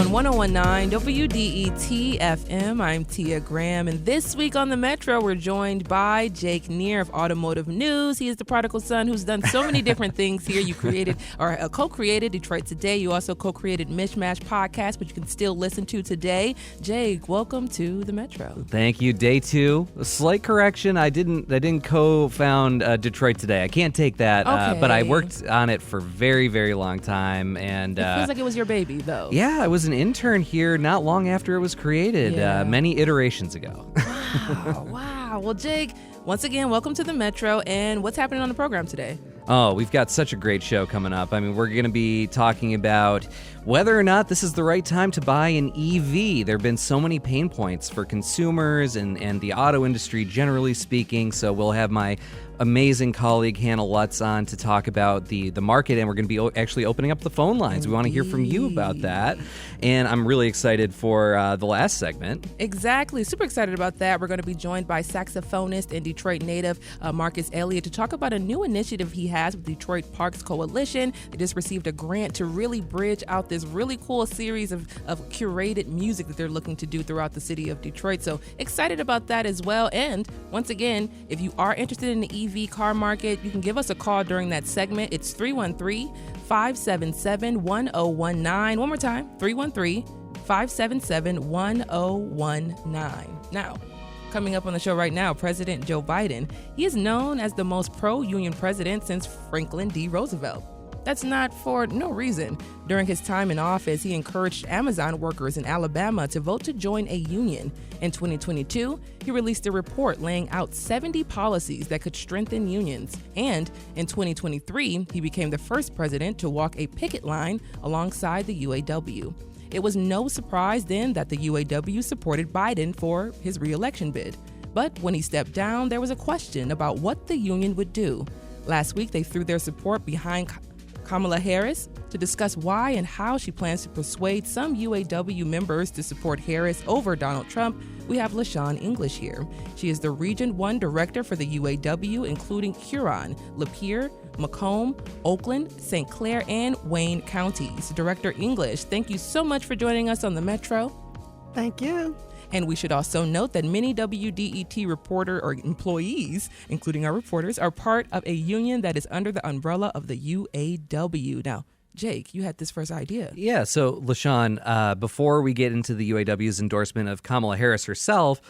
on 1019 WDET FM. I'm Tia Graham, and this week on the Metro, we're joined by Jake Neer of Automotive News. He is the prodigal son who's done so many different things here. You created or co-created Detroit Today. You also co-created Mishmash Podcast, which you can still listen to today. Jake, welcome to the Metro. Thank you. Day two. A slight correction. I didn't co-found Detroit Today. I can't take that. Okay. But I worked on it for very, very long time, and it feels like it was your baby, though. Yeah, I was an intern here not long after it was created, many iterations ago. Wow. Well, Jake, once again, welcome to the Metro, and what's happening on the program today? Oh, we've got such a great show coming up. I mean, we're going to be talking about whether or not this is the right time to buy an EV. There have been so many pain points for consumers and the auto industry, generally speaking. So we'll have my amazing colleague Hannah Lutz on to talk about the market, and we're going to be actually opening up the phone lines. We want to hear from you about that, and I'm really excited for the last segment. Exactly. Super excited about that. We're going to be joined by saxophonist and Detroit native Marcus Elliot to talk about a new initiative he has with Detroit Parks Coalition. They just received a grant to really bridge out this really cool series of curated music that they're looking to do throughout the city of Detroit. So excited about that as well. And once again, if you are interested in the EV car market, you can give us a call during that segment. It's 313-577-1019. One more time, 313-577-1019. Now, coming up on the show right now, President Joe Biden. He is known as the most pro-union president since Franklin D. Roosevelt. That's not for no reason. During his time in office, he encouraged Amazon workers in Alabama to vote to join a union. In 2022, he released a report laying out 70 policies that could strengthen unions. And in 2023, he became the first president to walk a picket line alongside the UAW. It was no surprise then that the UAW supported Biden for his re-election bid. But when he stepped down, there was a question about what the union would do. Last week, they threw their support behind Kamala Harris to discuss why and how she plans to persuade some UAW members to support Harris over Donald Trump. We have LaShawn English here. She is the Region 1 Director for the UAW, including Huron, Lapeer, Macomb, Oakland, St. Clair, and Wayne counties. Director English, thank you so much for joining us on the Metro. Thank you. And we should also note that many WDET reporter or employees, including our reporters, are part of a union that is under the umbrella of the UAW. Now, Jake, you had this first idea. Yeah, so LaShawn, before we get into the UAW's endorsement of Kamala Harris herself,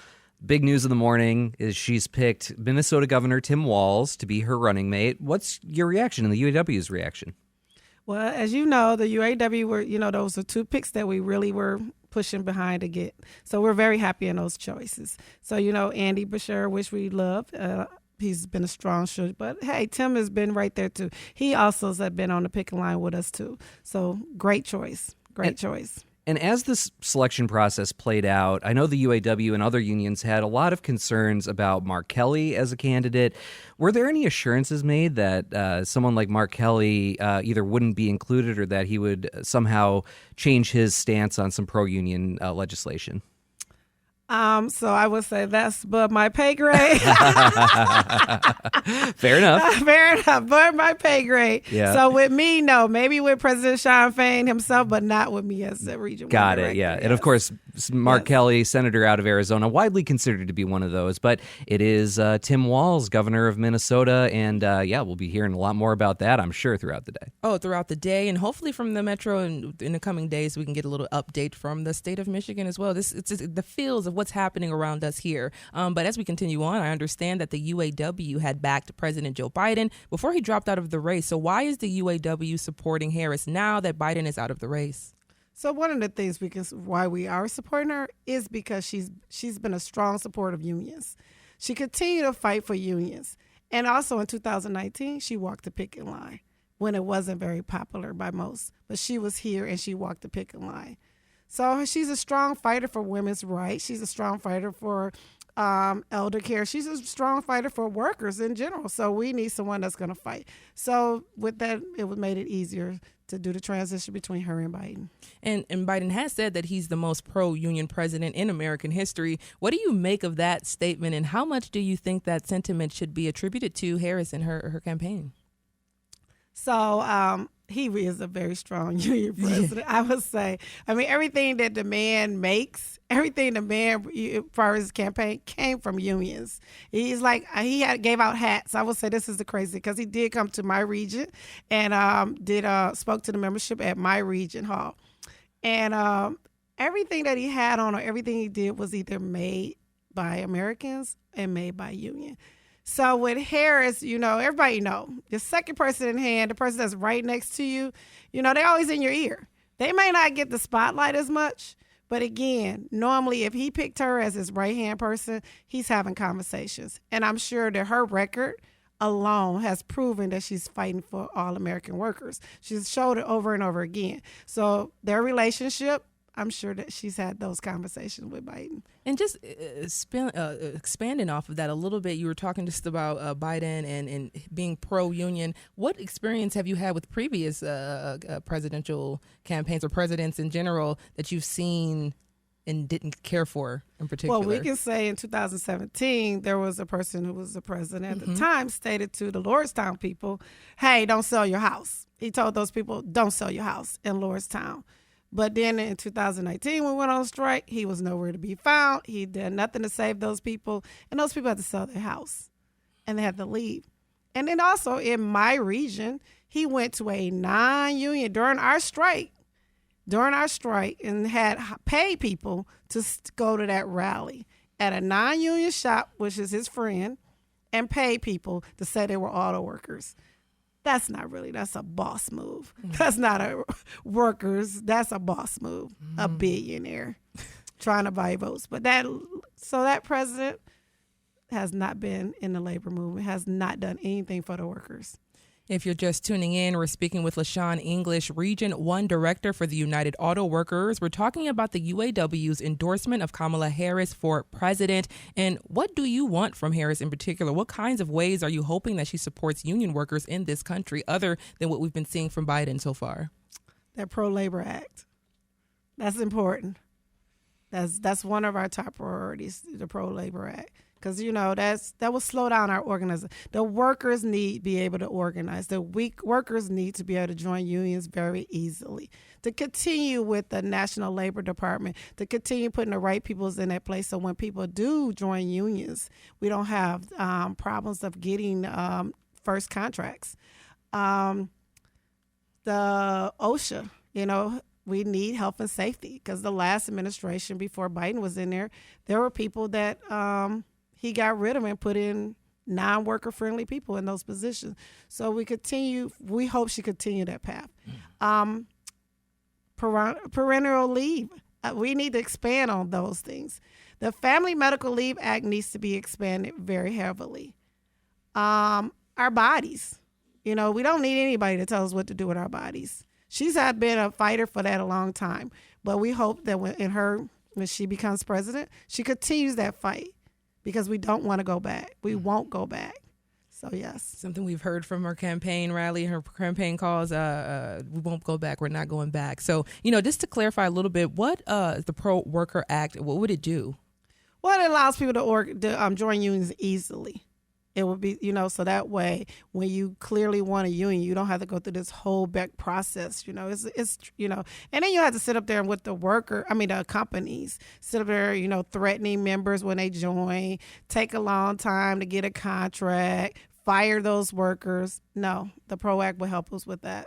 big news of the morning is she's picked Minnesota Governor Tim Walz to be her running mate. What's your reaction and the UAW's reaction? Well, as you know, the UAW were, those are two picks that we really were pushing behind to get. So we're very happy in those choices. So, Andy Beshear, which we love, he's been a strong shooter. But, hey, Tim has been right there, too. He also has been on the picking line with us, too. So great choice. Great choice. And as this selection process played out, I know the UAW and other unions had a lot of concerns about Mark Kelly as a candidate. Were there any assurances made that someone like Mark Kelly either wouldn't be included or that he would somehow change his stance on some pro-union legislation? So I would say that's above my pay grade. Fair enough. Fair enough. Above my pay grade. Yeah. So with me, no. Maybe with President Sean Fain himself, but not with me as the region. Got it. Yeah. Yes. And of course, Mark Kelly, senator out of Arizona, widely considered to be one of those. But it is Tim Walz, governor of Minnesota. And we'll be hearing a lot more about that, I'm sure, throughout the day. Oh, throughout the day. And hopefully from the Metro in the coming days, we can get a little update from the state of Michigan as well. It's the feels of what's happening around us here. But as we continue on, I understand that the UAW had backed President Joe Biden before he dropped out of the race. So why is the UAW supporting Harris now that Biden is out of the race? So one of the things why we are supporting her is because she's been a strong supporter of unions. She continued to fight for unions. And also in 2019, she walked the picket line when it wasn't very popular by most. But she was here and she walked the picket line. So she's a strong fighter for women's rights. She's a strong fighter for elder care. She's a strong fighter for workers in general. So we need someone that's going to fight. So with that, it made it easier to do the transition between her and Biden. And Biden has said that he's the most pro-union president in American history. What do you make of that statement, and how much do you think that sentiment should be attributed to Harris and her campaign? So He is a very strong union president, I would say. I mean, everything that the man makes, everything the man, as far as his campaign, came from unions. He's like, gave out hats. I would say this is the crazy, because he did come to my region and spoke to the membership at my region hall. And everything that he had on, or everything he did, was either made by Americans and made by union. So with Harris, everybody know, the second person in hand, the person that's right next to you, they're always in your ear. They may not get the spotlight as much, but again, normally if he picked her as his right-hand person, he's having conversations. And I'm sure that her record alone has proven that she's fighting for all American workers. She's showed it over and over again. So their relationship, I'm sure that she's had those conversations with Biden. And just expanding off of that a little bit, you were talking just about Biden and being pro-union. What experience have you had with previous presidential campaigns, or presidents in general, that you've seen and didn't care for in particular? Well, we can say in 2017, there was a person who was the president at the time, stated to the Lordstown people, hey, don't sell your house. He told those people, don't sell your house in Lordstown. But then in 2019, when we went on strike, he was nowhere to be found. He did nothing to save those people. And those people had to sell their house. And they had to leave. And then also in my region, he went to a non-union during our strike, and had paid people to go to that rally at a non-union shop, which is his friend, and paid people to say they were auto workers. That's a boss move. That's not a workers. That's a boss move. A billionaire trying to buy votes. But that president has not been in the labor movement, has not done anything for the workers. If you're just tuning in, we're speaking with LaShawn English, Region 1 Director for the United Auto Workers. We're talking about the UAW's endorsement of Kamala Harris for president. And what do you want from Harris in particular? What kinds of ways are you hoping that she supports union workers in this country, other than what we've been seeing from Biden so far? That Pro-Labor Act. That's important. That's one of our top priorities, the Pro-Labor Act. Because, that will slow down our organization. The workers need to be able to organize. The weak workers need to be able to join unions very easily. To continue with the National Labor Department, to continue putting the right people in that place, so when people do join unions, we don't have problems of getting first contracts. The OSHA, we need health and safety, because the last administration before Biden was in there were people that he got rid of and put in non-worker friendly people in those positions. So we hope she continue that path. Parental leave. We need to expand on those things. The Family Medical Leave Act needs to be expanded very heavily. Our bodies. We don't need anybody to tell us what to do with our bodies. She's been a fighter for that a long time. But we hope that when she becomes president, she continues that fight. Because we don't want to go back. We won't go back. So, yes. Something we've heard from her campaign rally, her campaign calls, we won't go back. We're not going back. So, just to clarify a little bit, what is the Pro-Worker Act? What would it do? Well, it allows people to join unions easily. It would be, so that way, when you clearly want a union, you don't have to go through this whole back process. And then you have to sit up there with the companies, sit up there, threatening members when they join, take a long time to get a contract, fire those workers. No, the PRO Act will help us with that.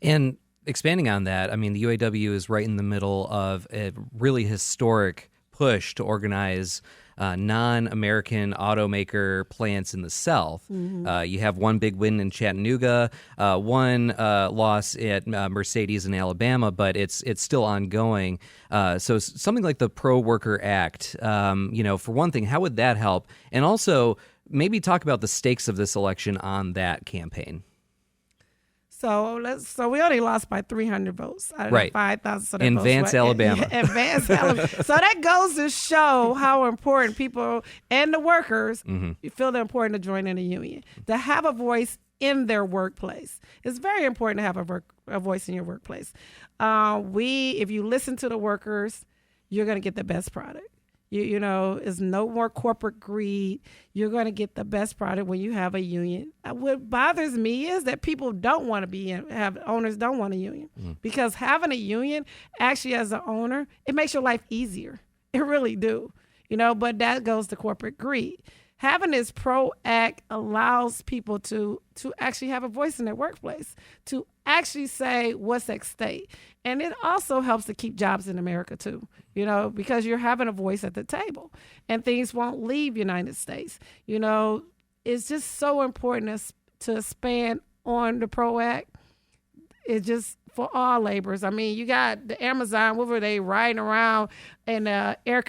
And expanding on that, the UAW is right in the middle of a really historic push to organize non-American automaker plants in the South. Mm-hmm. You have one big win in Chattanooga, one loss at Mercedes in Alabama, but it's still ongoing. So something like the Pro-Worker Act, for one thing, how would that help? And also maybe talk about the stakes of this election on that campaign. So we only lost by 300 votes out of 5,000. So in Vance, Alabama. In Vance, Alabama. So that goes to show how important people and the workers feel they're important to join in a union, to have a voice in their workplace. It's very important to have a voice in your workplace. If you listen to the workers, you're going to get the best product. You know, it's no more corporate greed. You're going to get the best product when you have a union. What bothers me is that people don't want to be in, owners don't want a union, because having a union actually as an owner, it makes your life easier. It really do, you know, but that goes to corporate greed. Having this PRO Act allows people to actually have a voice in their workplace, to actually say what's at stake. And it also helps to keep jobs in America too, you know, because you're having a voice at the table and things won't leave United States. You know, it's just so important to expand on the PRO Act. It's just for all laborers. I mean, you got the Amazon, what were they riding around in non-air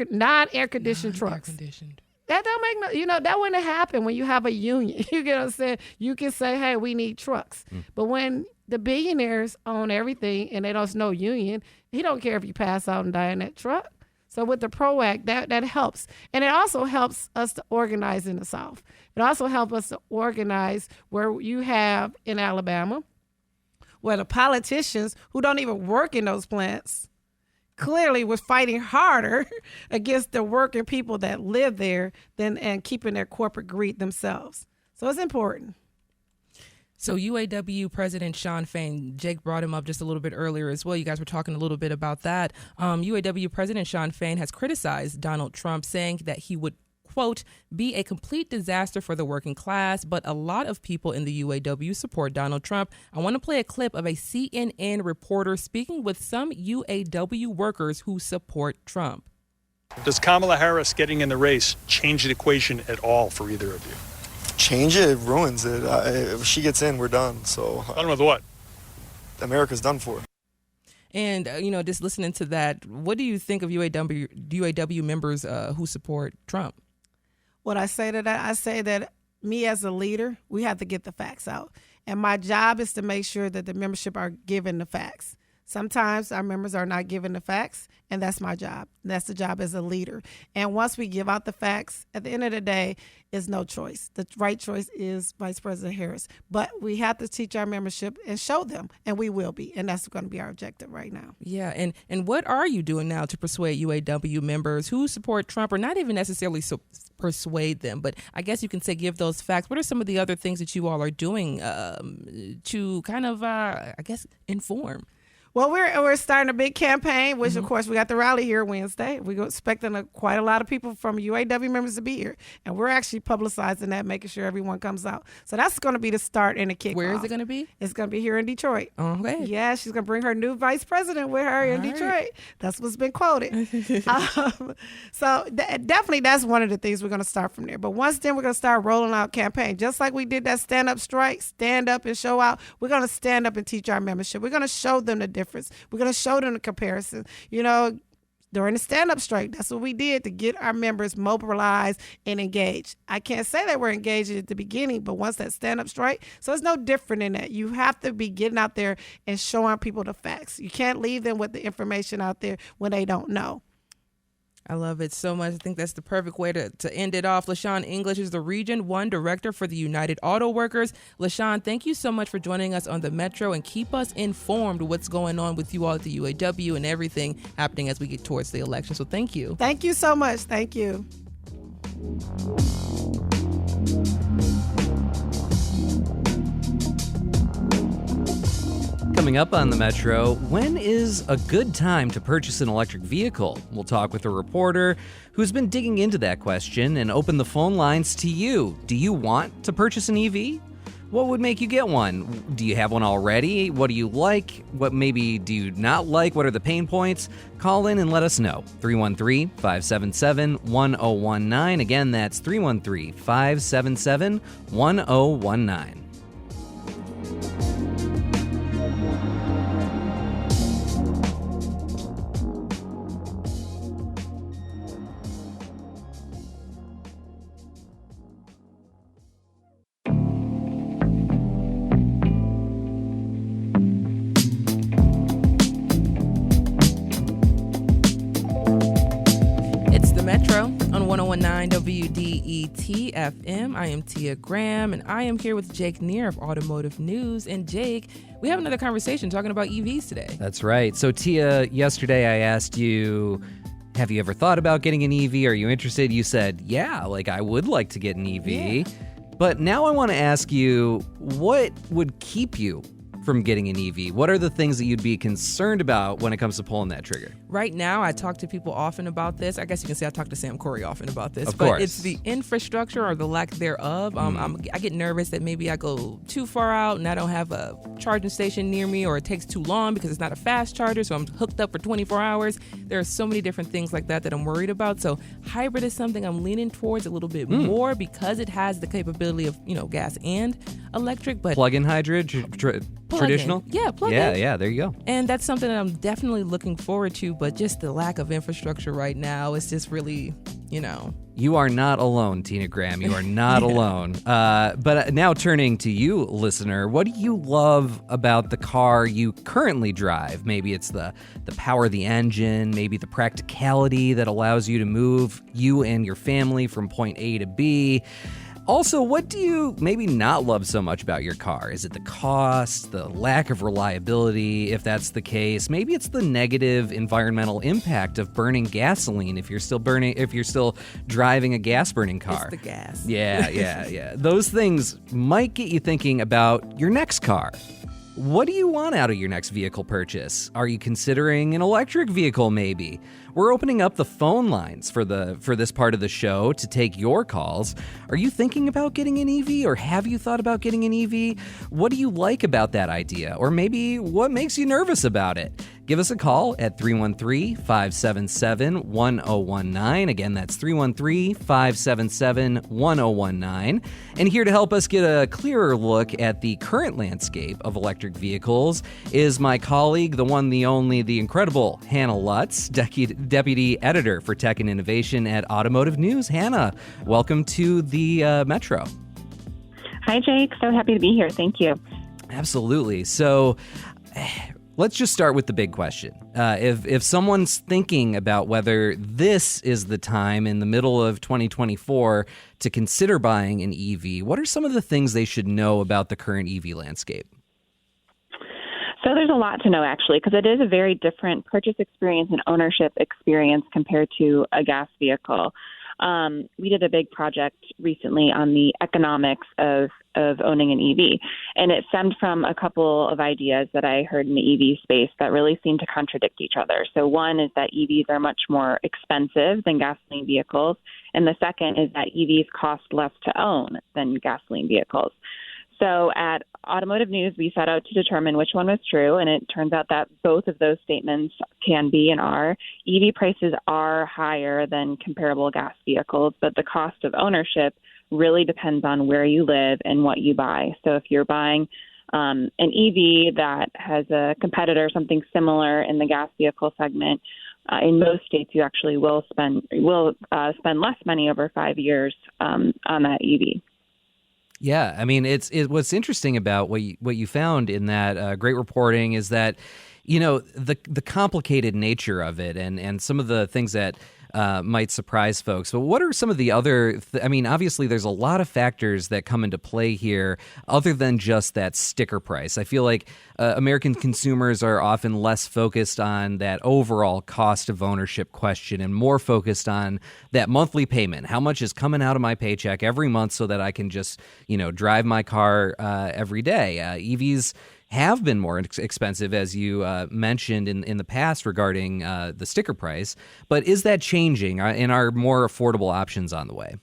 conditioned trucks? Air-conditioned. That don't make no, you know, that wouldn't happen when you have a union. You get what I'm saying? You can say, hey, we need trucks. But when the billionaires own everything and there's no union, he don't care if you pass out and die in that truck. So with the PRO Act, that helps. And it also helps us to organize in the South. It also helps us to organize where you have in Alabama, where the politicians who don't even work in those plants clearly was fighting harder against the working people that live there and keeping their corporate greed themselves. So it's important. So UAW President Shawn Fain, Jake brought him up just a little bit earlier as well. You guys were talking a little bit about that. UAW President Shawn Fain has criticized Donald Trump, saying that he would, quote, be a complete disaster for the working class, but a lot of people in the UAW support Donald Trump. I want to play a clip of a CNN reporter speaking with some UAW workers who support Trump. Does Kamala Harris getting in the race change the equation at all for either of you? Change it, it ruins it. If she gets in, we're done. So done with what? America's done for. And, you know, just listening to that, what do you think of UAW members who support Trump? What I say to that, I say that me as a leader, we have to get the facts out. And my job is to make sure that the membership are given the facts. Sometimes our members are not given the facts, and that's my job. That's the job as a leader. And once we give out the facts, at the end of the day, is no choice. The right choice is Vice President Harris. But we have to teach our membership and show them, and we will be. And that's going to be our objective right now. Yeah, and what are you doing now to persuade UAW members who support Trump, or not even necessarily persuade them, but I guess you can say give those facts? What are some of the other things that you all are doing to kind of, I guess, inform? Well, we're starting a big campaign, which, of course, we got the rally here Wednesday. We're expecting quite a lot of people from UAW members to be here. And we're actually publicizing that, making sure everyone comes out. So that's going to be the start and the kickoff. Where is it going to be? It's going to be here in Detroit. Okay. Yeah, she's going to bring her new vice president with her in Detroit. Right. That's what's been quoted. So definitely that's one of the things we're going to start from there. But once then, we're going to start rolling out campaign. Just like we did that stand-up strike, stand up and show out, we're going to stand up and teach our membership. We're going to show them the difference. We're going to show them the comparison. You know, during the stand-up strike, that's what we did to get our members mobilized and engaged. I can't say that we're engaged at the beginning, but once that stand-up strike, so it's no different in that. You have to be getting out there and showing people the facts. You can't leave them with the information out there when they don't know. I love it so much. I think that's the perfect way to end it off. LaShawn English is the Region 1 Director for the United Auto Workers. LaShawn, thank you so much for joining us on the Metro, and keep us informed what's going on with you all at the UAW and everything happening as we get towards the election. So thank you. Thank you so much. Thank you. Coming up on the Metro, when is a good time to purchase an electric vehicle? We'll talk with a reporter who's been digging into that question and open the phone lines to you. Do you want to purchase an EV? What would make you get one? Do you have one already? What do you like? What maybe do you not like? What are the pain points? Call in and let us know. 313-577-1019. Again, that's 313-577-1019. Metro on 101.9 WDET FM. I am Tia Graham, and I am here with Jake Neer of Automotive News. And Jake, we have another conversation talking about EVs today. That's right. So Tia, yesterday I asked you, have you ever thought about getting an EV? Are you interested? You said, yeah, like I would like to get an EV. Yeah. But now I want to ask you, what would keep you from getting an EV? What are the things that you'd be concerned about when it comes to pulling that trigger? Right now, I talk to people often about this. I guess you can say I talk to Sam Corey often about this. Of but course. it's the infrastructure or the lack thereof. I get nervous that maybe I go too far out and I don't have a charging station near me, or it takes too long because it's not a fast charger, so I'm hooked up for 24 hours. There are so many different things like that I'm worried about. So hybrid is something I'm leaning towards a little bit more because it has the capability of, gas and electric. But Plug-in hybrid, traditional? Yeah, plug-in. Yeah, there you go. And that's something that I'm definitely looking forward to, but just the lack of infrastructure right now is just really, You are not alone, Tina Graham. You are not alone. But now turning to you, listener, what do you love about the car you currently drive? Maybe it's the power of the engine, maybe the practicality that allows you to move you and your family from point A to B. Also, what do you maybe not love so much about your car? Is it the cost, the lack of reliability? If that's the case, maybe it's the negative environmental impact of burning gasoline if you're still driving a gas-burning car. It's the gas. Yeah. Those things might get you thinking about your next car. What do you want out of your next vehicle purchase? Are you considering an electric vehicle maybe? We're opening up the phone lines for this part of the show to take your calls. Are you thinking about getting an EV, or have you thought about getting an EV? What do you like about that idea? Or maybe what makes you nervous about it? Give us a call at 313-577-1019. Again, that's 313-577-1019. And here to help us get a clearer look at the current landscape of electric vehicles is my colleague, the one, the only, the incredible Hannah Lutz, Deputy Editor for Tech and Innovation at Automotive News. Hannah, welcome to the Metro. Hi, Jake. So happy to be here. Thank you. Absolutely. So let's just start with the big question. If someone's thinking about whether this is the time in the middle of 2024 to consider buying an EV, what are some of the things they should know about the current EV landscape? So there's a lot to know, actually, because it is a very different purchase experience and ownership experience compared to a gas vehicle. We did a big project recently on the economics of owning an EV, and it stemmed from a couple of ideas that I heard in the EV space that really seem to contradict each other. So one is that EVs are much more expensive than gasoline vehicles, and the second is that EVs cost less to own than gasoline vehicles. So at Automotive News, we set out to determine which one was true, and it turns out that both of those statements can be and are. EV prices are higher than comparable gas vehicles, but the cost of ownership really depends on where you live and what you buy. So if you're buying an EV that has a competitor, something similar in the gas vehicle segment, in most states, you actually will spend less money over 5 years on that EV. Yeah, I mean, it's what's interesting about what you found in that great reporting is that, the complicated nature of it and some of the things that might surprise folks. But what are some of the other, obviously there's a lot of factors that come into play here other than just that sticker price. I feel like American consumers are often less focused on that overall cost of ownership question and more focused on that monthly payment. How much is coming out of my paycheck every month so that I can just, drive my car every day? EVs have been more expensive, as you mentioned in the past regarding the sticker price. But is that changing, and are more affordable options on the way?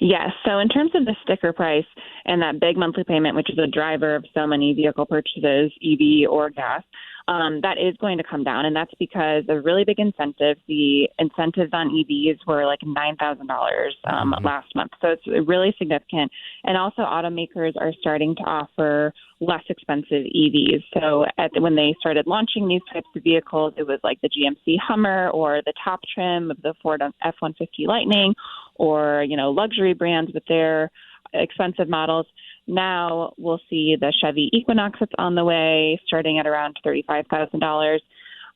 Yes. So in terms of the sticker price and that big monthly payment, which is a driver of so many vehicle purchases, EV or gas, that is going to come down. And that's because of really big incentives. The incentives on EVs were like $9,000 last month. So it's really significant. And also automakers are starting to offer less expensive EVs. So when they started launching these types of vehicles, it was like the GMC Hummer or the top trim of the Ford F-150 Lightning, or, luxury brands with their expensive models. Now we'll see the Chevy Equinox that's on the way, starting at around $35,000.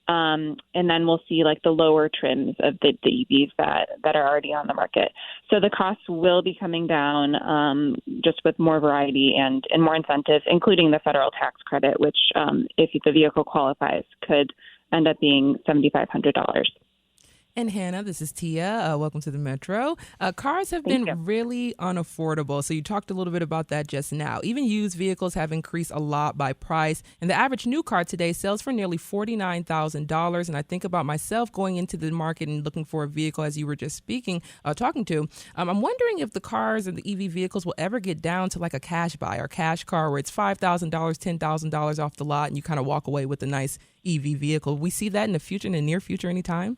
And then we'll see like the lower trims of the EVs that are already on the market. So the costs will be coming down just with more variety and more incentives, including the federal tax credit, which if the vehicle qualifies could end up being $7,500. And Hannah, this is Tia. Welcome to the Metro. Cars have been really unaffordable. So you talked a little bit about that just now. Even used vehicles have increased a lot by price. And the average new car today sells for nearly $49,000. And I think about myself going into the market and looking for a vehicle, as you were just talking to. I'm wondering if the cars and the EV vehicles will ever get down to like a cash buy or cash car where it's $5,000, $10,000 off the lot and you kind of walk away with a nice EV vehicle. We see that in the near future anytime?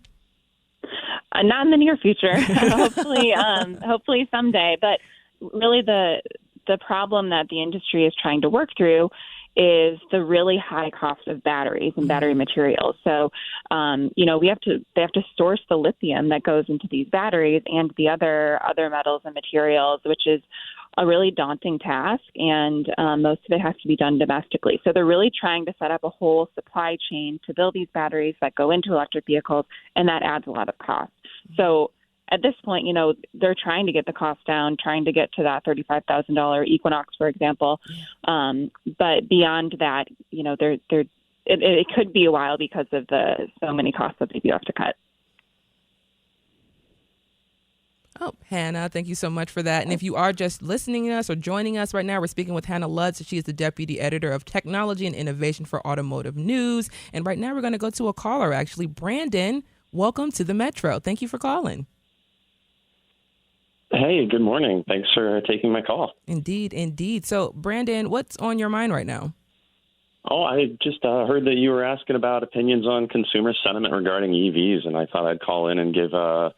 Not in the near future. Hopefully someday. But really, the problem that the industry is trying to work through is the really high cost of batteries and battery materials. So, they have to source the lithium that goes into these batteries and the other metals and materials, which is a really daunting task, and most of it has to be done domestically. So they're really trying to set up a whole supply chain to build these batteries that go into electric vehicles, and that adds a lot of cost. So at this point, they're trying to get the cost down, trying to get to that $35,000 Equinox, for example. But beyond that, it could be a while because of the so many costs that they do have to cut. Oh, Hannah, thank you so much for that. And if you are just listening to us or joining us right now, we're speaking with Hannah Lutz. She is the Deputy Editor of Technology and Innovation for Automotive News. And right now we're going to go to a caller, actually. Brandon, welcome to the Metro. Thank you for calling. Hey, good morning. Thanks for taking my call. Indeed. So, Brandon, what's on your mind right now? Oh, I just heard that you were asking about opinions on consumer sentiment regarding EVs, and I thought I'd call in and give a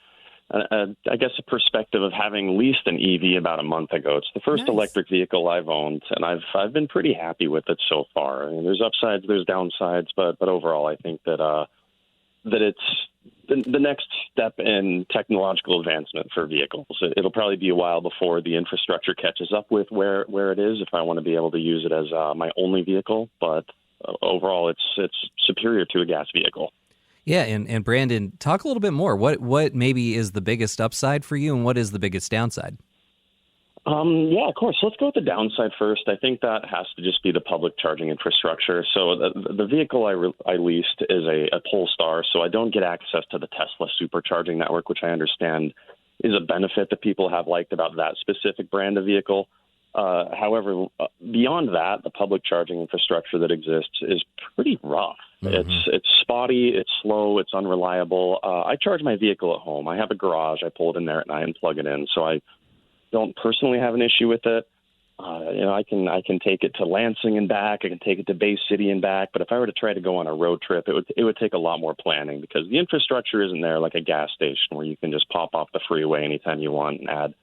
perspective of having leased an EV about a month ago. It's the first electric vehicle I've owned, and I've been pretty happy with it so far. I mean, there's upsides, there's downsides, but overall, I think that it's the next step in technological advancement for vehicles. It'll probably be a while before the infrastructure catches up with where it is if I want to be able to use it as my only vehicle. But overall, it's superior to a gas vehicle. Yeah, and Brandon, talk a little bit more. What maybe is the biggest upside for you, and what is the biggest downside? Yeah, of course. Let's go with the downside first. I think that has to just be the public charging infrastructure. So the vehicle I leased is a Polestar, so I don't get access to the Tesla supercharging network, which I understand is a benefit that people have liked about that specific brand of vehicle. However, beyond that, the public charging infrastructure that exists is pretty rough. Mm-hmm. It's spotty, it's slow, it's unreliable. I charge my vehicle at home. I have a garage. I pull it in there at night and plug it in, so I don't personally have an issue with it. I can take it to Lansing and back. I can take it to Bay City and back. But if I were to try to go on a road trip, it would take a lot more planning because the infrastructure isn't there like a gas station where you can just pop off the freeway anytime you want and add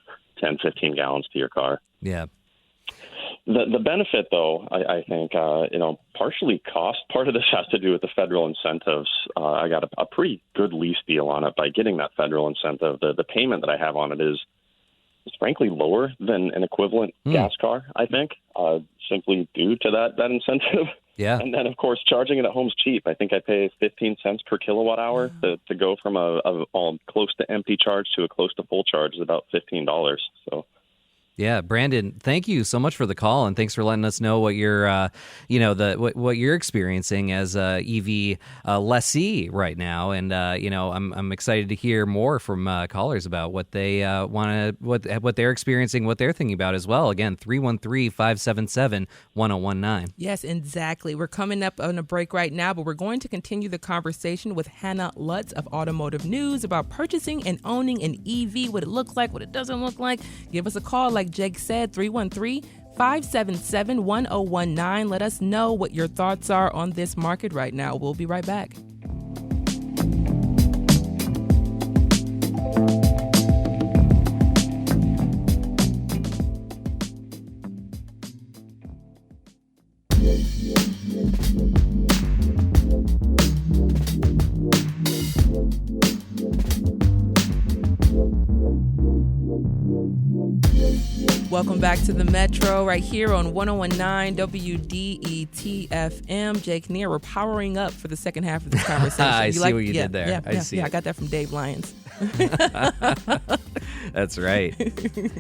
10, 15 gallons to your car. Yeah. The benefit, though, I think, partially cost. Part of this has to do with the federal incentives. I got a pretty good lease deal on it by getting that federal incentive. The payment that I have on it is frankly lower than an equivalent gas car, I think, simply due to that incentive. Yeah. And then, of course, charging it at home is cheap. I think I pay 15 cents per kilowatt hour to go from a close to empty charge to a close to full charge is about $15. So. Yeah, Brandon, thank you so much for the call, and thanks for letting us know what you're, what you're experiencing as a EV lessee right now. And I'm excited to hear more from callers about what they what they're experiencing, what they're thinking about as well. Again, 313-577-1019. Yes, exactly. We're coming up on a break right now, but we're going to continue the conversation with Hannah Lutz of Automotive News about purchasing and owning an EV, what it looks like, what it doesn't look like. Give us a call, like Jake said, 313-577-1019. Let us know what your thoughts are on this market right now. We'll be right back. Welcome back to the Metro right here on 1019 WDET-FM. Jake Neer, we're powering up for the second half of this conversation. I see what you did there. I got that from Dave Lyons. That's right.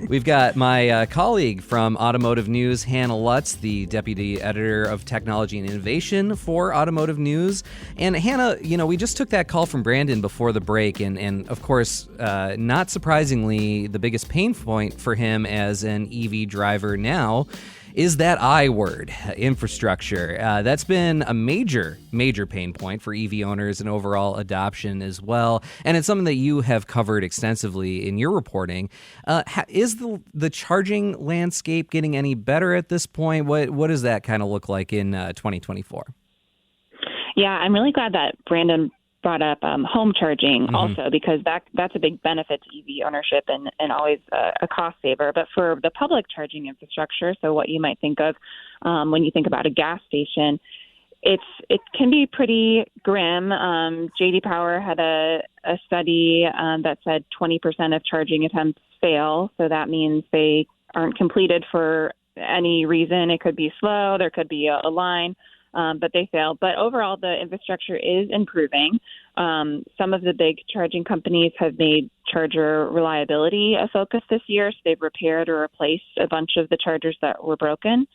We've got my colleague from Automotive News, Hannah Lutz, the deputy editor of technology and innovation for Automotive News. And Hannah, we just took that call from Brandon before the break, and of course, not surprisingly, the biggest pain point for him as an EV driver now is that I word, infrastructure. That's been a major pain point for EV owners and overall adoption as well. And it's something that you have covered extensively in your reporting. Is the charging landscape getting any better at this point? What does that kind of look like in 2024? Yeah, I'm really glad that Brandon brought up home charging also, because that's a big benefit to EV ownership and always a cost saver. But for the public charging infrastructure, so what you might think of when you think about a gas station, it can be pretty grim. J.D. Power had a study that said 20% of charging attempts fail. So that means they aren't completed for any reason. It could be slow, there could be a line. But they fail. But overall, the infrastructure is improving. Some of the big charging companies have made charger reliability a focus this year. So they've repaired or replaced a bunch of the chargers that were broken.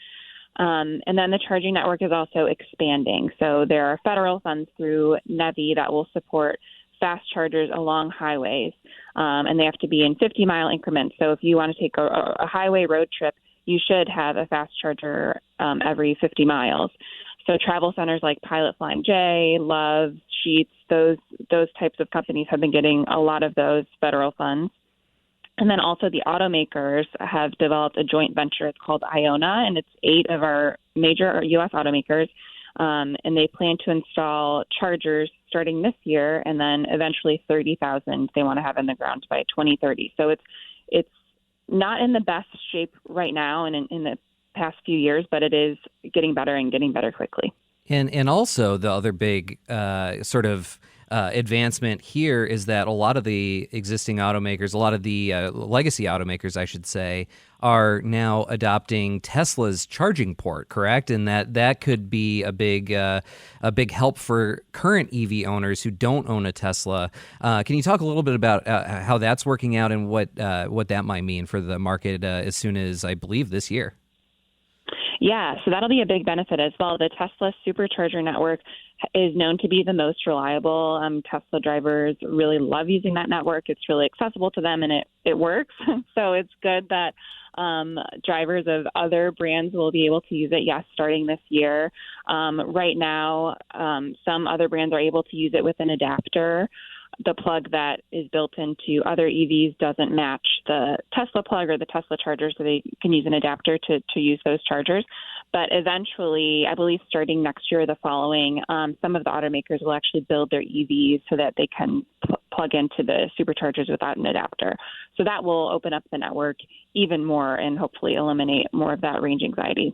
And then the charging network is also expanding. So there are federal funds through NEVI that will support fast chargers along highways. And they have to be in 50-mile increments. So if you want to take a highway road trip, you should have a fast charger every 50 miles. So travel centers like Pilot Flying J, Love, Sheets, those types of companies have been getting a lot of those federal funds. And then also the automakers have developed a joint venture. It's called Iona, and it's 8 of our major U.S. automakers. And they plan to install chargers starting this year, and then eventually 30,000 they want to have in the ground by 2030. So it's not in the best shape right now and in the past few years, but it is getting better and getting better quickly. And also the other big advancement here is that a lot of the existing automakers, a lot of the legacy automakers, I should say, are now adopting Tesla's charging port, correct? And that could be a big help for current EV owners who don't own a Tesla. Can you talk a little bit about how that's working out and what that might mean for the market as soon as, I believe, this year? Yeah, so that'll be a big benefit as well. The Tesla supercharger network is known to be the most reliable. Tesla drivers really love using that network. It's really accessible to them, and it works. So it's good that drivers of other brands will be able to use it, yes, starting this year. Right now, some other brands are able to use it with an adapter. The plug that is built into other EVs doesn't match the Tesla plug or the Tesla charger, so they can use an adapter to use those chargers. But eventually, I believe starting next year or the following, some of the automakers will actually build their EVs so that they can plug into the superchargers without an adapter. So that will open up the network even more and hopefully eliminate more of that range anxiety.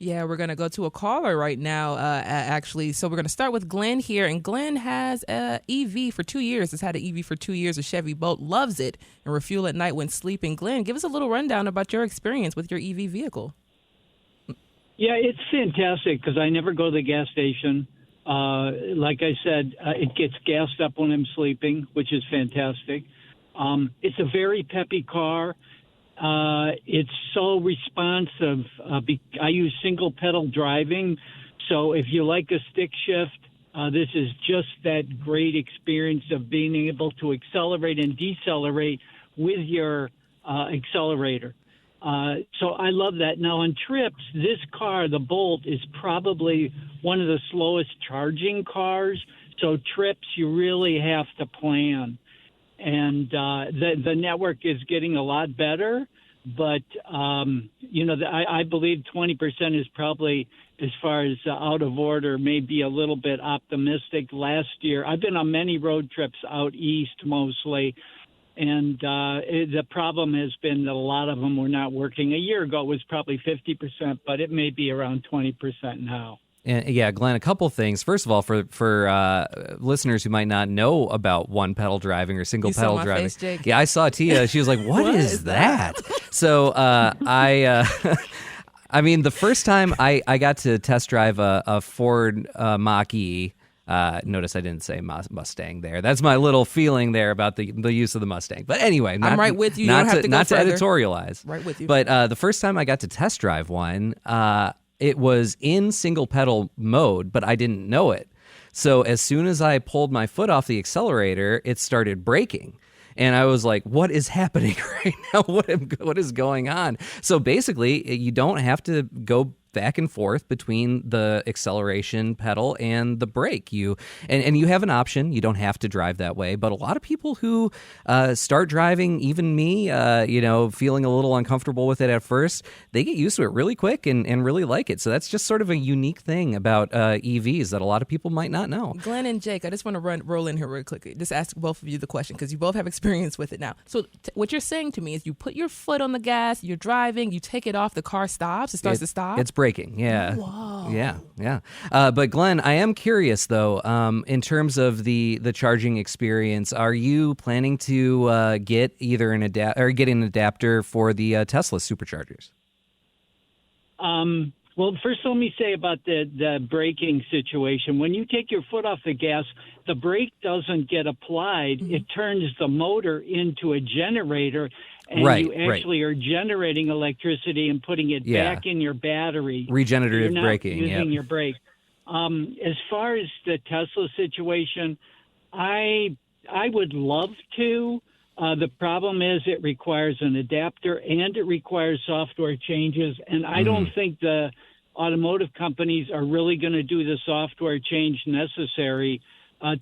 Yeah, we're going to go to a caller right now, actually. So we're going to start with Glenn here. And Glenn has an EV for 2 years. Has had an EV for 2 years, a Chevy Bolt. Loves it and refuel at night when sleeping. Glenn, give us a little rundown about your experience with your EV vehicle. Yeah, it's fantastic because I never go to the gas station. Like I said, it gets gassed up when I'm sleeping, which is fantastic. It's a very peppy car. It's so responsive. I use single pedal driving. So if you like a stick shift, this is just that great experience of being able to accelerate and decelerate with your accelerator. So I love that. Now on trips, this car, the Bolt, is probably one of the slowest charging cars. So trips, you really have to plan. And the network is getting a lot better, but I believe 20% is probably, as far as out of order, maybe a little bit optimistic. Last year, I've been on many road trips out east mostly, and the problem has been that a lot of them were not working. A year ago, it was probably 50%, but it may be around 20% now. And yeah, Glenn, a couple things. First of all, for listeners who might not know about one pedal driving or single pedal driving, face, Jake? Yeah, I saw Tia. She was like, "What is that?" So I mean, the first time I got to test drive a Ford Mach-E, Notice I didn't say Mustang there. That's my little feeling there about the use of the Mustang. But anyway, I'm right with you. You don't have to go not to further. editorialize. Right with you. But the first time I got to test drive one, it was in single pedal mode, but I didn't know it. So as soon as I pulled my foot off the accelerator, it started braking. And I was like, what is happening right now? What is going on? So basically, you don't have to go back and forth between the acceleration pedal and the brake. And you have an option. You don't have to drive that way. But a lot of people who start driving, even me, feeling a little uncomfortable with it at first, they get used to it really quick and really like it. So that's just sort of a unique thing about EVs that a lot of people might not know. Glenn and Jake, I just want to roll in here real quickly. Just ask both of you the question because you both have experience with it now. So what you're saying to me is you put your foot on the gas, you're driving, you take it off, the car stops, it starts to stop? It's braking, yeah. Whoa. Yeah. But Glenn, I am curious though, in terms of the charging experience, are you planning to get either an adapter for the Tesla superchargers? Well, first let me say about the braking situation. When you take your foot off the gas, the brake doesn't get applied. Mm-hmm. It turns the motor into a generator, and you actually are generating electricity and putting it back in your battery. Regenerative braking. You're not using your brake. As far as the Tesla situation, I would love to. The problem is it requires an adapter and it requires software changes, and I don't think the automotive companies are really going to do the software change necessary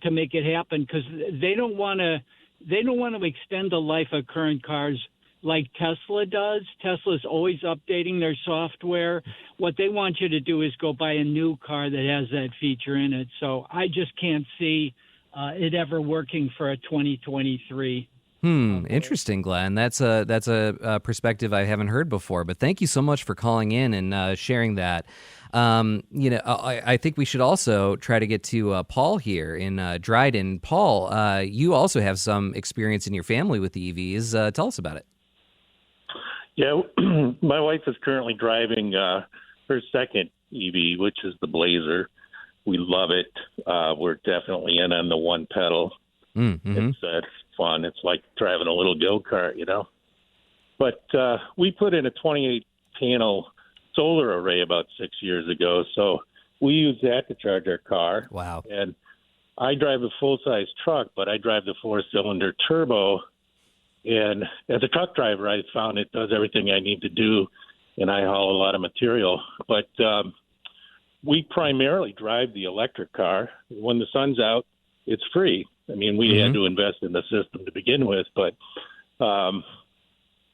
to make it happen, because they don't want to extend the life of current cars like Tesla does. Tesla's always updating their software. What they want you to do is go buy a new car that has that feature in it. So I just can't see it ever working for a 2023. Interesting, Glenn. That's a perspective I haven't heard before. But thank you so much for calling in and sharing that. I think we should also try to get to Paul here in Dryden. Paul, you also have some experience in your family with the EVs. Tell us about it. Yeah, my wife is currently driving her second EV, which is the Blazer. We love it. We're definitely in on the one pedal. Mm-hmm. It's fun. It's like driving a little go-kart, But we put in a 28-panel solar array about 6 years ago, so we use that to charge our car. Wow. And I drive a full-size truck, but I drive the four-cylinder turbo. And as a truck driver, I found it does everything I need to do, and I haul a lot of material. But we primarily drive the electric car. When the sun's out, it's free. I mean, we had to invest in the system to begin with, but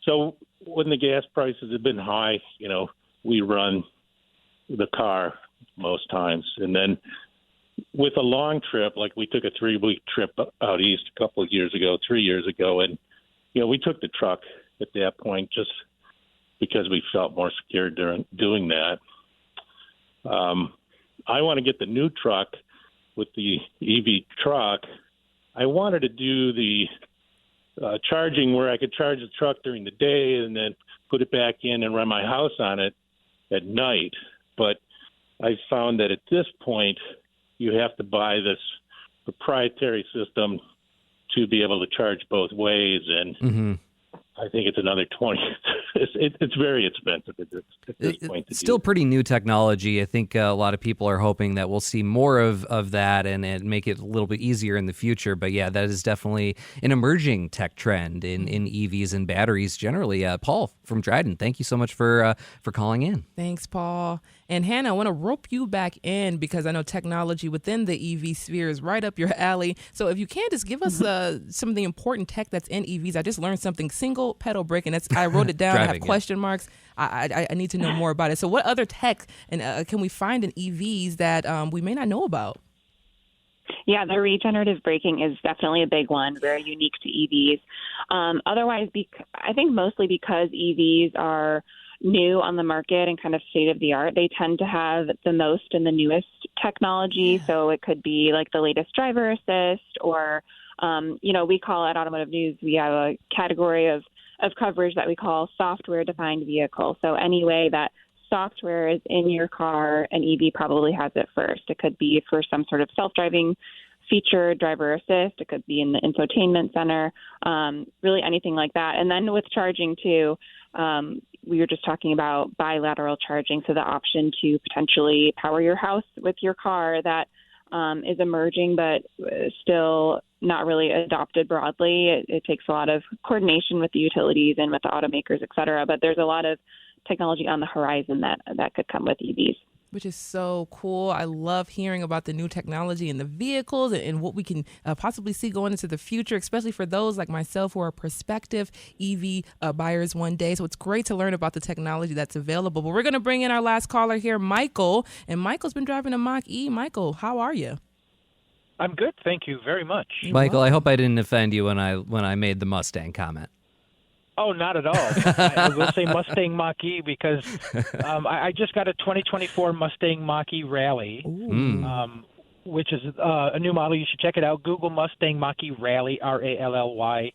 so when the gas prices have been high, we run the car most times. And then with a long trip, like we took a 3-week trip out east a couple of years ago, 3 years ago, and, we took the truck at that point just because we felt more secure during doing that. I want to get the new truck with the EV truck. I wanted to do the charging where I could charge the truck during the day and then put it back in and run my house on it at night. But I found that at this point, you have to buy this proprietary system to be able to charge both ways. And I think it's another 20. It's very expensive at this point. It's still pretty new technology. I think a lot of people are hoping that we'll see more of that and make it a little bit easier in the future. But yeah, that is definitely an emerging tech trend in EVs and batteries generally. Paul from Dryden, thank you so much for calling in. Thanks, Paul. And Hannah, I want to rope you back in because I know technology within the EV sphere is right up your alley. So if you can, just give us some of the important tech that's in EVs. I just learned something, single pedal braking. I wrote it down. I have question marks. I need to know more about it. So what other tech can we find in EVs that we may not know about? Yeah, the regenerative braking is definitely a big one, very unique to EVs. Otherwise, I think mostly because EVs are new on the market and kind of state of the art, they tend to have the most and the newest technology. Yeah. So it could be like the latest driver assist or, we call at Automotive News, we have a category of coverage that we call software defined vehicle. So any way that software is in your car, an EV probably has it first. It could be for some sort of self-driving feature, driver assist. It could be in the infotainment center, really anything like that. And then with charging too, we were just talking about bilateral charging, so the option to potentially power your house with your car that is emerging, but still not really adopted broadly. It takes a lot of coordination with the utilities and with the automakers, et cetera. But there's a lot of technology on the horizon that could come with EVs. Which is so cool. I love hearing about the new technology in the vehicles and what we can possibly see going into the future, especially for those like myself who are prospective EV buyers one day. So it's great to learn about the technology that's available. But we're going to bring in our last caller here, Michael. And Michael's been driving a Mach-E. Michael, how are you? I'm good. Thank you very much. Michael, I hope I didn't offend you when I made the Mustang comment. Oh, not at all. I will say Mustang Mach-E because I just got a 2024 Mustang Mach-E Rally, which is a new model. You should check it out. Google Mustang Mach-E Rally, R-A-L-L-Y,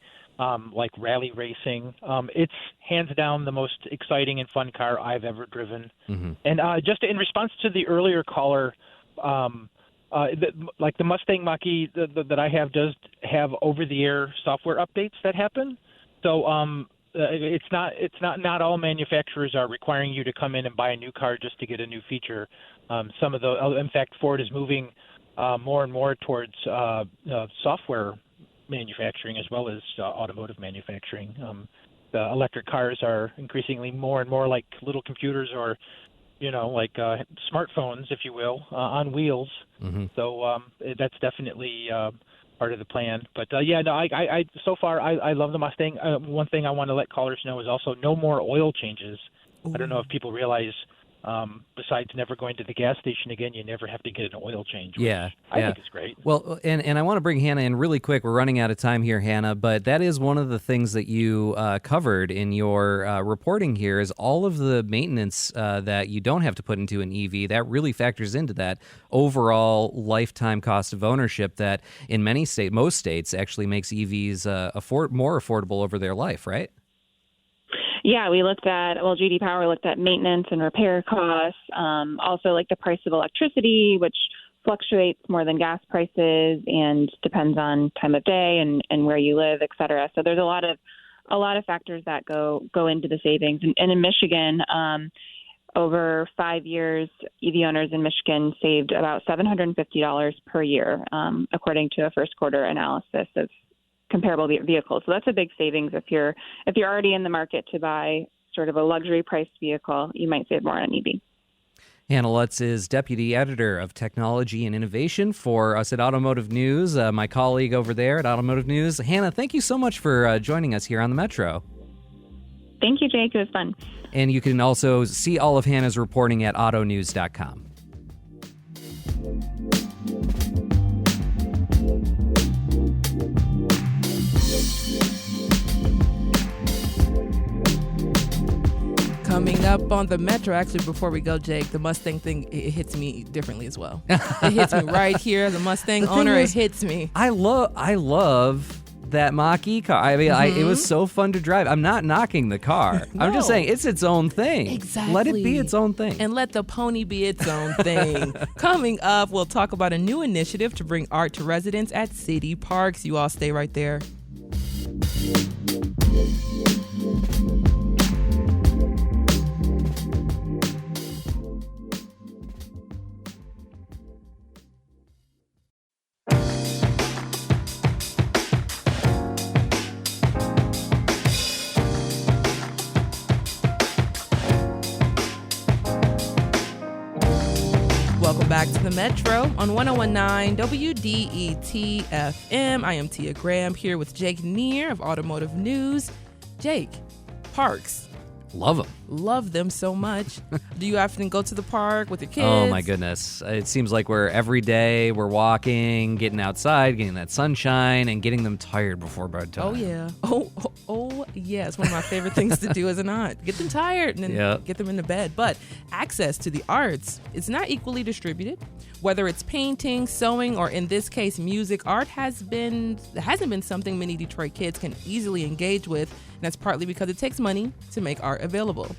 like rally racing. It's hands down the most exciting and fun car I've ever driven. Mm-hmm. And just in response to the earlier caller, like the Mustang Mach-E that I have does have over-the-air software updates that happen. So it's not all manufacturers are requiring you to come in and buy a new car just to get a new feature. In fact, Ford is moving more and more towards software manufacturing as well as automotive manufacturing. The electric cars are increasingly more and more like little computers or, like smartphones, if you will, on wheels. Mm-hmm. So that's definitely part of the plan. But I so far I love the Mustang. One thing I want to let callers know is also no more oil changes. Ooh. I don't know if people realize besides never going to the gas station again, you never have to get an oil change. I think it's great. Well, and I want to bring Hannah in really quick. We're running out of time here, Hannah, but that is one of the things that you covered in your reporting here is all of the maintenance that you don't have to put into an EV. That really factors into that overall lifetime cost of ownership that in most states actually makes EVs more affordable over their life, right? Yeah, we looked at, GD Power looked at maintenance and repair costs, also like the price of electricity, which fluctuates more than gas prices and depends on time of day and where you live, et cetera. So there's a lot of factors that go into the savings. And in Michigan, over 5 years, EV owners in Michigan saved about $750 per year, according to a first quarter analysis of comparable vehicles. So that's a big savings. If you're already in the market to buy sort of a luxury priced vehicle, you might save more on an EV. Hannah Lutz is Deputy Editor of Technology and Innovation for us at Automotive News, my colleague over there at Automotive News. Hannah, thank you so much for joining us here on the Metro. Thank you, Jake. It was fun. And you can also see all of Hannah's reporting at autonews.com. Coming up on the Metro, actually, before we go, Jake, the Mustang thing, it hits me differently as well. It hits me right here as a Mustang owner. It hits me. I love that Mach-E car. I mean, it was so fun to drive. I'm not knocking the car. No. I'm just saying it's its own thing. Exactly. Let it be its own thing. And let the pony be its own thing. Coming up, we'll talk about a new initiative to bring art to residents at city parks. You all stay right there. Welcome back to the Metro on 101.9 WDET FM. I am Tia Graham here with Jake Neer of Automotive News. Jake, parks. Love them. Love them so much. Do you often go to the park with your kids? Oh, my goodness. It seems like every day we're walking, getting outside, getting that sunshine, and getting them tired before bedtime. Oh, yeah. Oh, yeah. It's one of my favorite things to do as an aunt. Get them tired and then get them into bed. But access to the arts is not equally distributed. Whether it's painting, sewing, or in this case, music, art hasn't been something many Detroit kids can easily engage with. And that's partly because it takes money to make art available.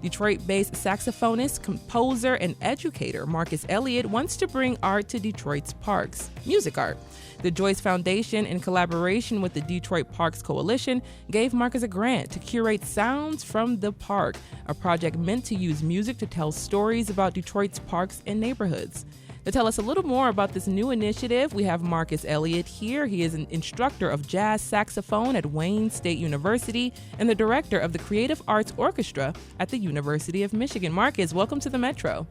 Detroit-based saxophonist, composer, and educator Marcus Elliot wants to bring art to Detroit's parks, music art. The Joyce Foundation, in collaboration with the Detroit Parks Coalition, gave Marcus a grant to curate Sounds from the Park, a project meant to use music to tell stories about Detroit's parks and neighborhoods. To tell us a little more about this new initiative, we have Marcus Elliot here. He is an instructor of jazz saxophone at Wayne State University and the director of the Creative Arts Orchestra at the University of Michigan. Marcus, welcome to the Metro.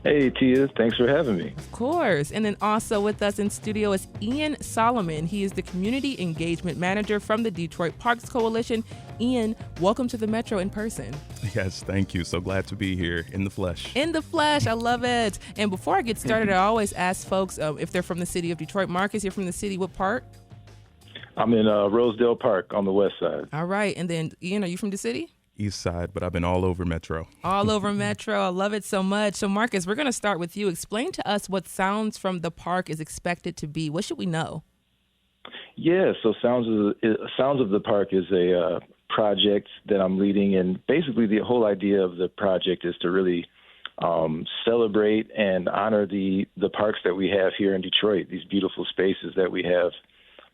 Hey, Tia. Thanks for having me. Of course. And then also with us in studio is Ian Solomon. He is the Community Engagement Manager from the Detroit Parks Coalition. Ian, welcome to the Metro in person. Yes, thank you. So glad to be here in the flesh. In the flesh. I love it. And before I get started, I always ask folks if they're from the city of Detroit. Marcus, you're from the city. What part? I'm in Rosedale Park on the west side. All right. And then, Ian, are you from the city? East side, but I've been all over Metro. All over Metro. I love it so much. So, Marcus, we're going to start with you. Explain to us what Sounds from the Park is expected to be. What should we know? Yeah, so Sounds of the Park is a project that I'm leading, and basically the whole idea of the project is to really celebrate and honor the parks that we have here in Detroit, these beautiful spaces that we have.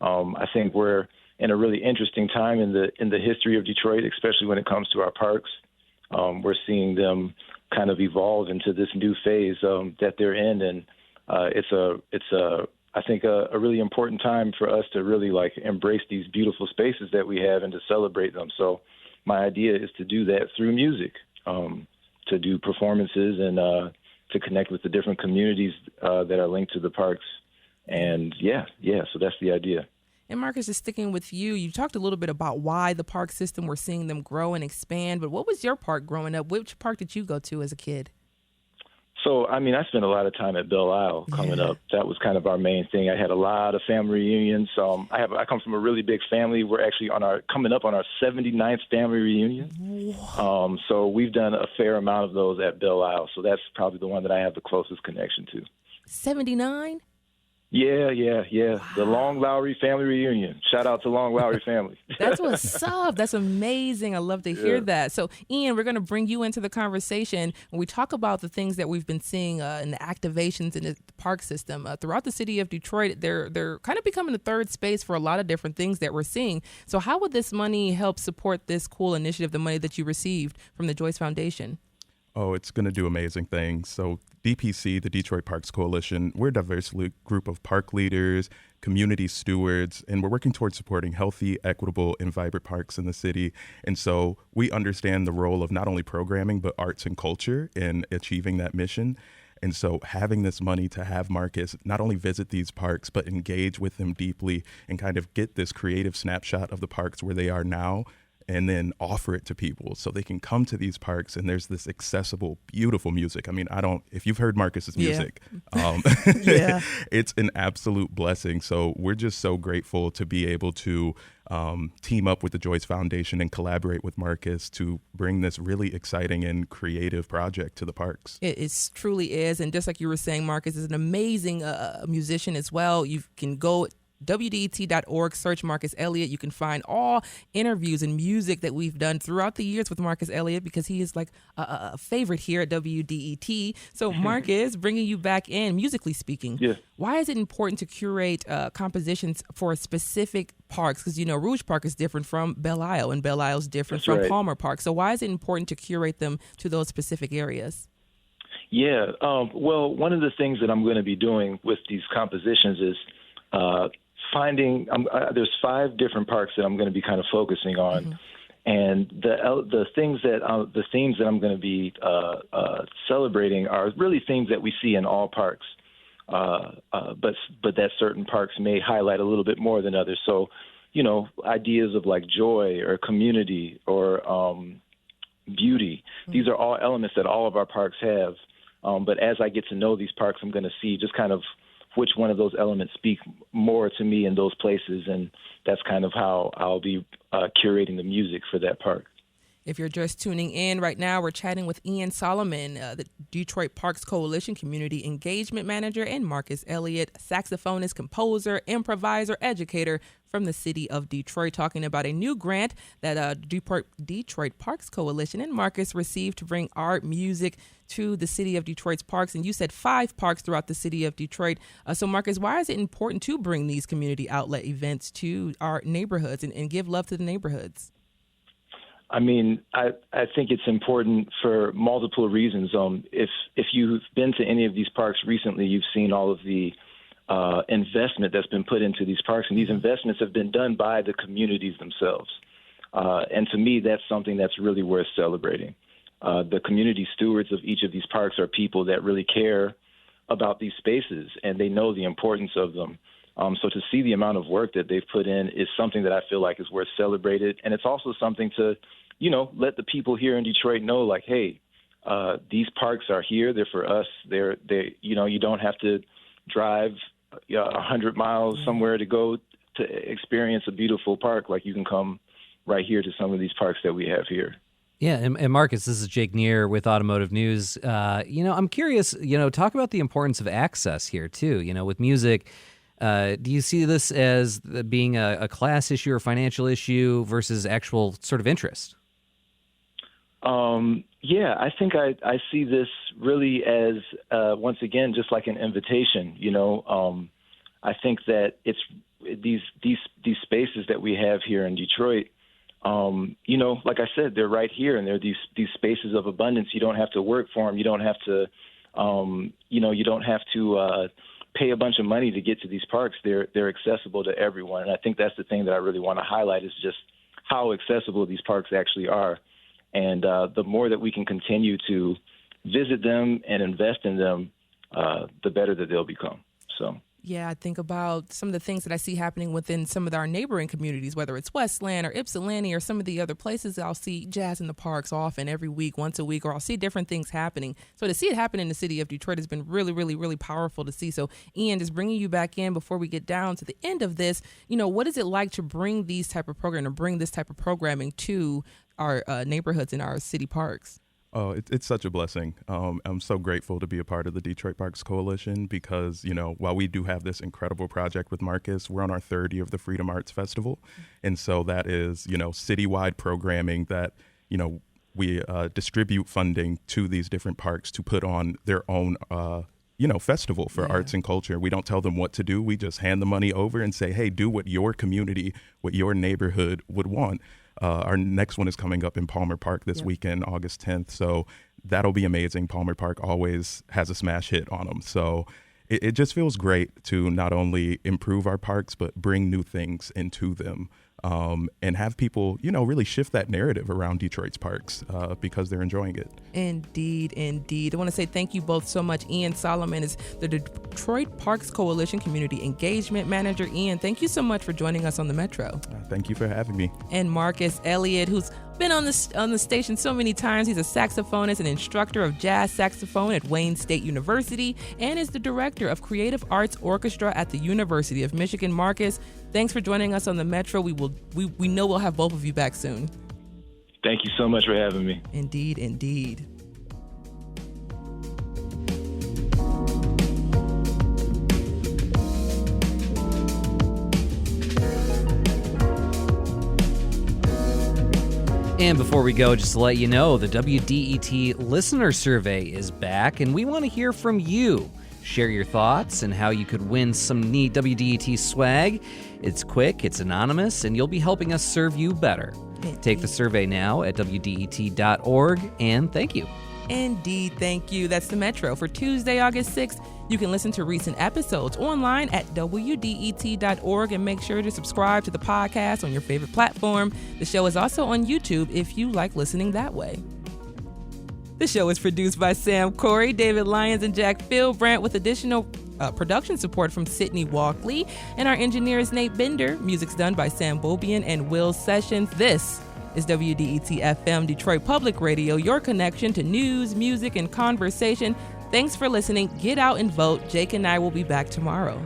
I think we're in a really interesting time in the history of Detroit, especially when it comes to our parks. We're seeing them kind of evolve into this new phase that they're in, and I think a really important time for us to really embrace these beautiful spaces that we have and to celebrate them. So my idea is to do that through music, to do performances and to connect with the different communities that are linked to the parks. And so that's the idea. And Marcus, just sticking with you, you talked a little bit about why the park system, we're seeing them grow and expand, but what was your park growing up? Which park did you go to as a kid? So, I spent a lot of time at Belle Isle coming up. That was kind of our main thing. I had a lot of family reunions. I come from a really big family. We're actually coming up on our 79th family reunion. So we've done a fair amount of those at Belle Isle. So that's probably the one that I have the closest connection to. 79? Yeah. Wow. The Long Lowry family reunion. Shout out to Long Lowry family. That's what's up. That's amazing. I love to hear that. So, Ian, we're going to bring you into the conversation when we talk about the things that we've been seeing in the activations in the park system. Throughout the city of Detroit, they're kind of becoming the third space for a lot of different things that we're seeing. So how would this money help support this cool initiative, the money that you received from the Joyce Foundation? Oh, it's going to do amazing things. So DPC, the Detroit Parks Coalition, we're a diverse group of park leaders, community stewards, and we're working towards supporting healthy, equitable, and vibrant parks in the city. And so we understand the role of not only programming, but arts and culture in achieving that mission. And so having this money to have Marcus not only visit these parks, but engage with them deeply and kind of get this creative snapshot of the parks where they are now, and then offer it to people so they can come to these parks and there's this accessible, beautiful music. If you've heard Marcus's music, it's an absolute blessing. So we're just so grateful to be able to team up with the Joyce Foundation and collaborate with Marcus to bring this really exciting and creative project to the parks. It truly is. And just like you were saying, Marcus is an amazing musician as well. You can go WDET.org, search Marcus Elliot. You can find all interviews and music that we've done throughout the years with Marcus Elliot because he is like a favorite here at WDET. So Marcus, bringing you back in, musically speaking, why is it important to curate compositions for specific parks? Because, Rouge Park is different from Belle Isle, and Belle Isle is different from Palmer Park. So why is it important to curate them to those specific areas? Yeah, well, one of the things that I'm going to be doing with these compositions is there's 5 different parks that I'm going to be kind of focusing on, and the themes that I'm going to be celebrating are really themes that we see in all parks, but that certain parks may highlight a little bit more than others. So, ideas of like joy or community or beauty. These are all elements that all of our parks have. But as I get to know these parks, I'm going to see just kind of which one of those elements speak more to me in those places, and that's kind of how I'll be curating the music for that park. If you're just tuning in right now, we're chatting with Ian Solomon, the Detroit Parks Coalition Community Engagement Manager, and Marcus Elliot, saxophonist, composer, improviser, educator from the city of Detroit, talking about a new grant that Detroit Parks Coalition and Marcus received to bring art, music to the city of Detroit's parks. And you said 5 parks throughout the city of Detroit. So Marcus, why is it important to bring these community outlet events to our neighborhoods and give love to the neighborhoods? I mean, I think it's important for multiple reasons. If you've been to any of these parks recently, you've seen all of the investment that's been put into these parks, and these investments have been done by the communities themselves. And to me, that's something that's really worth celebrating. The community stewards of each of these parks are people that really care about these spaces, and they know the importance of them. So to see the amount of work that they've put in is something that I feel like is worth celebrated. And it's also something to, let the people here in Detroit know, like, hey, these parks are here. They're for us. You don't have to drive 100 miles somewhere to go to experience a beautiful park. Like, you can come right here to some of these parks that we have here. Yeah, and Marcus, this is Jake Neer with Automotive News. I'm curious, talk about the importance of access here, too. With music, do you see this as being a class issue or financial issue versus actual sort of interest? Yeah, I think I see this really as, once again, just like an invitation. I think that it's these spaces that we have here in Detroit. Like I said, they're right here, and they're these spaces of abundance. You don't have to work for them. You don't have to, you don't have to pay a bunch of money to get to these parks. They're accessible to everyone, and I think that's the thing that I really want to highlight is just how accessible these parks actually are. And the more that we can continue to visit them and invest in them, the better that they'll become. So. Yeah, I think about some of the things that I see happening within some of our neighboring communities, whether it's Westland or Ypsilanti or some of the other places. I'll see jazz in the parks often every week, once a week, or I'll see different things happening. So to see it happen in the city of Detroit has been really, really, really powerful to see. So Ian, just bringing you back in before we get down to the end of this, what is it like to bring these type of program or bring this type of programming to our neighborhoods and our city parks? Oh, it's such a blessing. I'm so grateful to be a part of the Detroit Parks Coalition because, while we do have this incredible project with Marcus, we're on our 3rd year of the Freedom Arts Festival. And so that is, citywide programming that, we distribute funding to these different parks to put on their own, festival for arts and culture. We don't tell them what to do. We just hand the money over and say, hey, do what your community, what your neighborhood would want. Our next one is coming up in Palmer Park this weekend, August 10th. So that'll be amazing. Palmer Park always has a smash hit on them. So it just feels great to not only improve our parks, but bring new things into them and have people, really shift that narrative around Detroit's parks because they're enjoying it. Indeed, indeed. I want to say thank you both so much. Ian Solomon is the Detroit Parks Coalition Community Engagement Manager. Ian, thank you so much for joining us on the Metro. Thank you for having me. And Marcus Elliot, who's been on the station so many times. He's a saxophonist and instructor of jazz saxophone at Wayne State University and is the director of Creative Arts Orchestra at the University of Michigan. Marcus, thanks for joining us on the Metro. We know we'll have both of you back soon. Thank you so much for having me. Indeed, indeed. And before we go, just to let you know, the WDET listener survey is back, and we want to hear from you. Share your thoughts and how you could win some neat WDET swag. It's quick, it's anonymous, and you'll be helping us serve you better. Take the survey now at WDET.org, and thank you. Indeed, thank you. That's the Metro for Tuesday, August 6th. You can listen to recent episodes online at WDET.org and make sure to subscribe to the podcast on your favorite platform. The show is also on YouTube if you like listening that way. The show is produced by Sam Corey, David Lyons, and Jack Philbrandt with additional production support from Sydney Walkley. And our engineer is Nate Bender. Music's done by Sam Bobian and Will Sessions. This is WDET FM, Detroit Public Radio, your connection to news, music, and conversation. Thanks for listening. Get out and vote. Jake and I will be back tomorrow.